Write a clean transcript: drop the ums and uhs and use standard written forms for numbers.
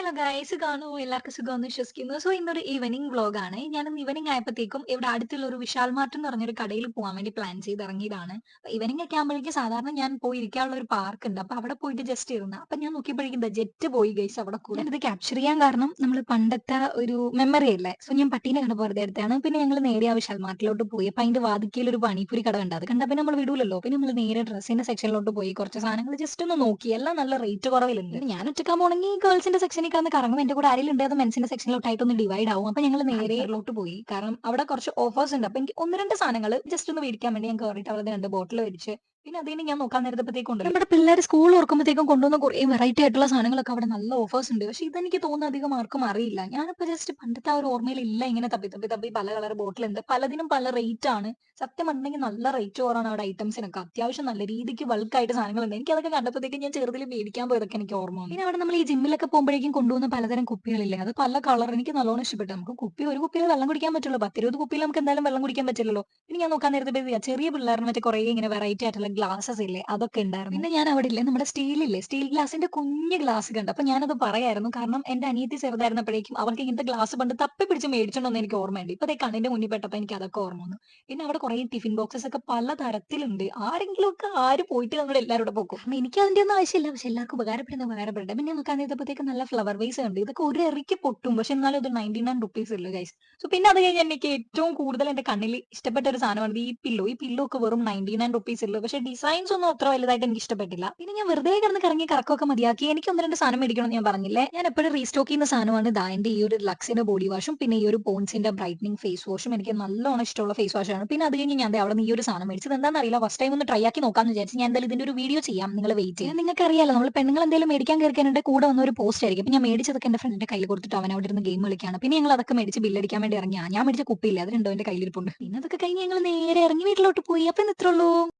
Hello guys കാണുമോ എല്ലാവർക്കും സുഖമെന്ന് വിശ്വസിക്കുന്നു. സോ ഇന്നൊരു ഈവനിങ് വ്ളോഗാണ്. ഞാനിന്ന് ഈവനിങ് ആയപ്പോഴത്തേക്കും ഇവിടെ അടുത്തുള്ള ഒരു വിശാൽ മാർട്ട് എന്ന് പറഞ്ഞൊരു കടയിൽ പോകാൻ വേണ്ടി പ്ലാൻ ചെയ്ത് ഇറങ്ങിയതാണ്. ഈവനിങ് ഒക്കെ ആകുമ്പോഴേക്കും സാധാരണ ഞാൻ പോയി ഇരിക്കാനുള്ള ഒരു പാർക്ക് ഉണ്ട്. അപ്പൊ അവിടെ പോയിട്ട് ജസ്റ്റ് ഇരുന്ന് അപ്പൊ ഞാൻ നോക്കിയപ്പോഴേക്കും ജെറ്റ് പോയി ഗൈസ് അവിടെ കൂടെ. ഇത് ക്യാപ്ചർ ചെയ്യാൻ കാരണം നമ്മൾ പണ്ടത്തെ ഒരു മെമ്മറി അല്ലേ. സോ ഞാൻ പട്ടീനെ കണ്ട് വെറുതെ എടുത്താണ്. പിന്നെ ഞങ്ങൾ നേരെ ആ വിശാൽ മാർട്ടിലോട്ട് പോയി. അപ്പൊ അതിന്റെ വാതിക്കയിൽ ഒരു പണിപ്പൂരി കട ഉണ്ട്. അത് കണ്ടപ്പോൾ നമ്മൾ വിടൂലല്ലോ. പിന്നെ നമ്മൾ നേരെ ഡ്രസ്സിന്റെ സെക്ഷനിലോട്ട് പോയി കുറച്ച് സാധനങ്ങൾ ജസ്റ്റ് ഒന്ന് നോക്കി. എല്ലാം നല്ല റേറ്റ് കുറവിലുണ്ട്. പിന്നെ ഞാൻ ഒറ്റക്കാൻ പോണെങ്കിൽ ഗേൾസിന്റെ സെക്ഷനിൽ ഒന്ന് കറങ്ങും. എന്റെ കൂടെ ആരെങ്കിലും ഉണ്ട് അത് മെൻസിന്റെ സെക്ഷനിലോട്ടായിട്ട് ഒന്ന് ഡിവൈഡ് ആവും. അപ്പൊ ഞങ്ങൾ നേരെലോട്ട് പോയി. കാരണം അവിടെ കുറച്ച് ഓഫേഴ്സ് ഉണ്ട്. അപ്പൊ എനിക്ക് ഒന്ന് രണ്ട് സാധനങ്ങൾ ജസ്റ്റ് ഒന്ന് മേടിക്കാൻ വേണ്ടി ഞാൻ കയറിയിട്ട് അവിടെ രണ്ട് ബോട്ടിൽ മേടിച്ച് പിന്നെ അതിന് ഞാൻ നോക്കാൻ നേരത്തേക്കും നമ്മുടെ പിള്ളേർ സ്കൂൾ ഓർക്കുമ്പോഴത്തേക്കും കൊണ്ടുവന്ന കുറേ വെറൈറ്റി ആയിട്ടുള്ള സാധനങ്ങളൊക്കെ അവിടെ നല്ല ഓഫേഴ്സ് ഉണ്ട്. പക്ഷെ ഇതെനിക്ക് തോന്നുന്നു അധികം ആർക്കും അറിയില്ല. ഞാനിപ്പോ ജസ്റ്റ് പണ്ടത്തെ ആ ഒരു ഓർമ്മയിൽ ഇല്ല. ഇങ്ങനെ തപ്പി തപ്പി തപ്പി പല കളർ ബോട്ടിൽ ഉണ്ട്. പലതിനും പല റേറ്റ് ആണ്. സത്യം പറഞ്ഞെങ്കിൽ നല്ല റേറ്റ് കുറവാണ് അവിടെ ഐറ്റംസിനൊക്കെ. അത്യാവശ്യം നല്ല രീതിക്ക് ബൾക്കായിട്ട് സാധനങ്ങളുണ്ട്. എനിക്ക് അതൊക്കെ കണ്ടപ്പോഴത്തേക്കും ഞാൻ ചെറുതിൽ മേടിക്കാൻ പോയതൊക്കെ എനിക്ക് ഓർമ്മ വന്നു. പിന്നെ അവിടെ നമ്മൾ ഈ ജിമ്മിലൊക്കെ പോകുമ്പോഴേക്കും കൊണ്ടുവന്ന പലതരം കുപ്പികളില്ലേ, അത് പല കളർ എനിക്ക് നല്ലോണം ഇഷ്ടപ്പെട്ടു. നമുക്ക് കുപ്പി ഒരു കുപ്പിയിൽ വെള്ളം കുടിക്കാൻ പറ്റുള്ളൂ. 10-20 കുപ്പിയിൽ നമുക്ക് എന്തായാലും വെള്ളം കുടിക്കാൻ പറ്റില്ലല്ലോ. പിന്നെ ഞാൻ നോക്കാൻ നേരത്തെ ചെറിയ പിള്ളേരിന് മറ്റേ കുറേ ഇങ്ങനെ വെറൈറ്റി ആയിട്ടുള്ള ഗ്ലാസസ് ഇല്ലേ, അതൊക്കെ ഉണ്ടായിരുന്നു. പിന്നെ ഞാൻ അവിടെ ഇല്ലേ നമ്മുടെ സ്റ്റീലില്ലേ, സ്റ്റീൽ ഗ്ലാസിന്റെ കുഞ്ഞ് ഗ്ലാസ് കണ്ടു. അപ്പൊ ഞാനത് പറയായിരുന്നു. കാരണം എന്റെ അനിയത്തി ചെറുതായിരുന്നപ്പോഴേക്കും അവർക്ക് ഇങ്ങനത്തെ ഗ്ലാസ് പണ്ട് തപ്പി പിടിച്ച് മേടിച്ചോണ്ടെന്ന് എനിക്ക് ഓർമ്മയുണ്ട്. ഇപ്പൊ കണ്ണിന്റെ മുന്നിൽ പെട്ടപ്പോൾ എനിക്ക് അതൊക്കെ ഓർമ്മ വന്നു. പിന്നെ അവിടെ കുറെ ടിഫിൻ ബോക്സസ് ഒക്കെ പല തരത്തിലുണ്ട്. ആരെങ്കിലും ഒക്കെ ആര് പോയിട്ട് നമ്മുടെ എല്ലാവരും കൂടെ പോകും. കാരണം എനിക്ക് അതിന്റെ ഒന്നും ആവശ്യമില്ല. പക്ഷെ എല്ലാവർക്കും ഉപകാരപ്പെടട്ടെ. പിന്നെ നോക്കാൻ നേരത്തേക്ക് നല്ല ഫ്ലവർ വേസ് ഉണ്ട്. ഇതൊക്കെ ഒരു എറിക്ക് പൊട്ടും. പക്ഷെ എന്നാലും ഇത് 99 ഉള്ളു ഗൈസ്. സോ പിന്നെ അത് കഴിഞ്ഞ് എനിക്ക് ഏറ്റവും കൂടുതൽ എന്റെ കണ്ണിൽ ഇഷ്ടപ്പെട്ട ഒരു സാധനമാണ് ഈ പില്ലോ ഒക്കെ വെറും 99 ഉള്ളു. പക്ഷെ ഡിസൈൻസ് ഒന്നും അത്ര വലുതായിട്ട് എനിക്ക് ഇഷ്ടപ്പെട്ടില്ല. പിന്നെ ഞാൻ വെറുതെ കിടന്ന് കറങ്ങി കറക്കമൊക്കെ മതിയാക്കി. എനിക്ക് ഒന്ന് രണ്ട് സാധനം മേടിക്കണം ഞാൻ പറഞ്ഞില്ലേ. ഞാൻ എപ്പോഴും റീസ്റ്റോക്ക് ചെയ്യുന്ന സാധനമാണ് എന്റെ ഈ ഒരു ലക്സിന്റെ ബോഡി വാഷും പിന്നെ ഈ ഒരു പോൺസിന്റെ ബ്രൈറ്റനിങ് ഫേസ് വാഷും. എനിക്ക് നല്ലോണം ഇഷ്ടമുള്ള ഫേസ് വാഷാണ്. പിന്നെ അത് കഴിഞ്ഞ് ഞാൻ അവിടെ ഈ ഒരു സാധനം മേടിച്ചത് എന്താണെന്ന് അറിയില്ല. ഫസ്റ്റ് ടൈം ഒന്ന് ട്രൈ ആക്കി നോക്കാന്ന് വിചാരിച്ചു. ഞാൻ എന്തായാലും ഇതിന്റെ ഒരു വീഡിയോ ചെയ്യാം. നിങ്ങൾ വെയിറ്റ് ചെയ്യാം. നിങ്ങൾക്ക് അറിയാലോ നമ്മൾ പെണ്ണുങ്ങൾ എന്തെങ്കിലും മേടിക്കാൻ കയറിക്കാനുണ്ട് കൂടെ വന്ന ഒരു പോസ്റ്റ് ആയിരിക്കും. അപ്പൊ ഞാൻ മേടിച്ചതൊക്കെ എന്റെ ഫ്രണ്ടിന്റെ കയ്യിൽ കൊടുത്തിട്ട് അവൻ അവിടെ ഇരുന്ന് ഗെയിം കളിക്കാണ്. പിന്നെ ഞങ്ങൾ അതൊക്കെ മേടിച്ച് ബില്ലടിക്കാൻ വേണ്ടി ഇറങ്ങി. ഞാൻ മേടിച്ച കുപ്പിയില്ല, അത് രണ്ടോ എന്റെ കയ്യിലിരിപ്പുണ്ട്. പിന്നെ അതൊക്കെ കഴിഞ്ഞ് ഞങ്ങൾ നേരെ ഇറങ്ങി വീട്ടിലോട്ട് പോയി. അപ്പൊ ഇത്രയുള്ളൂ.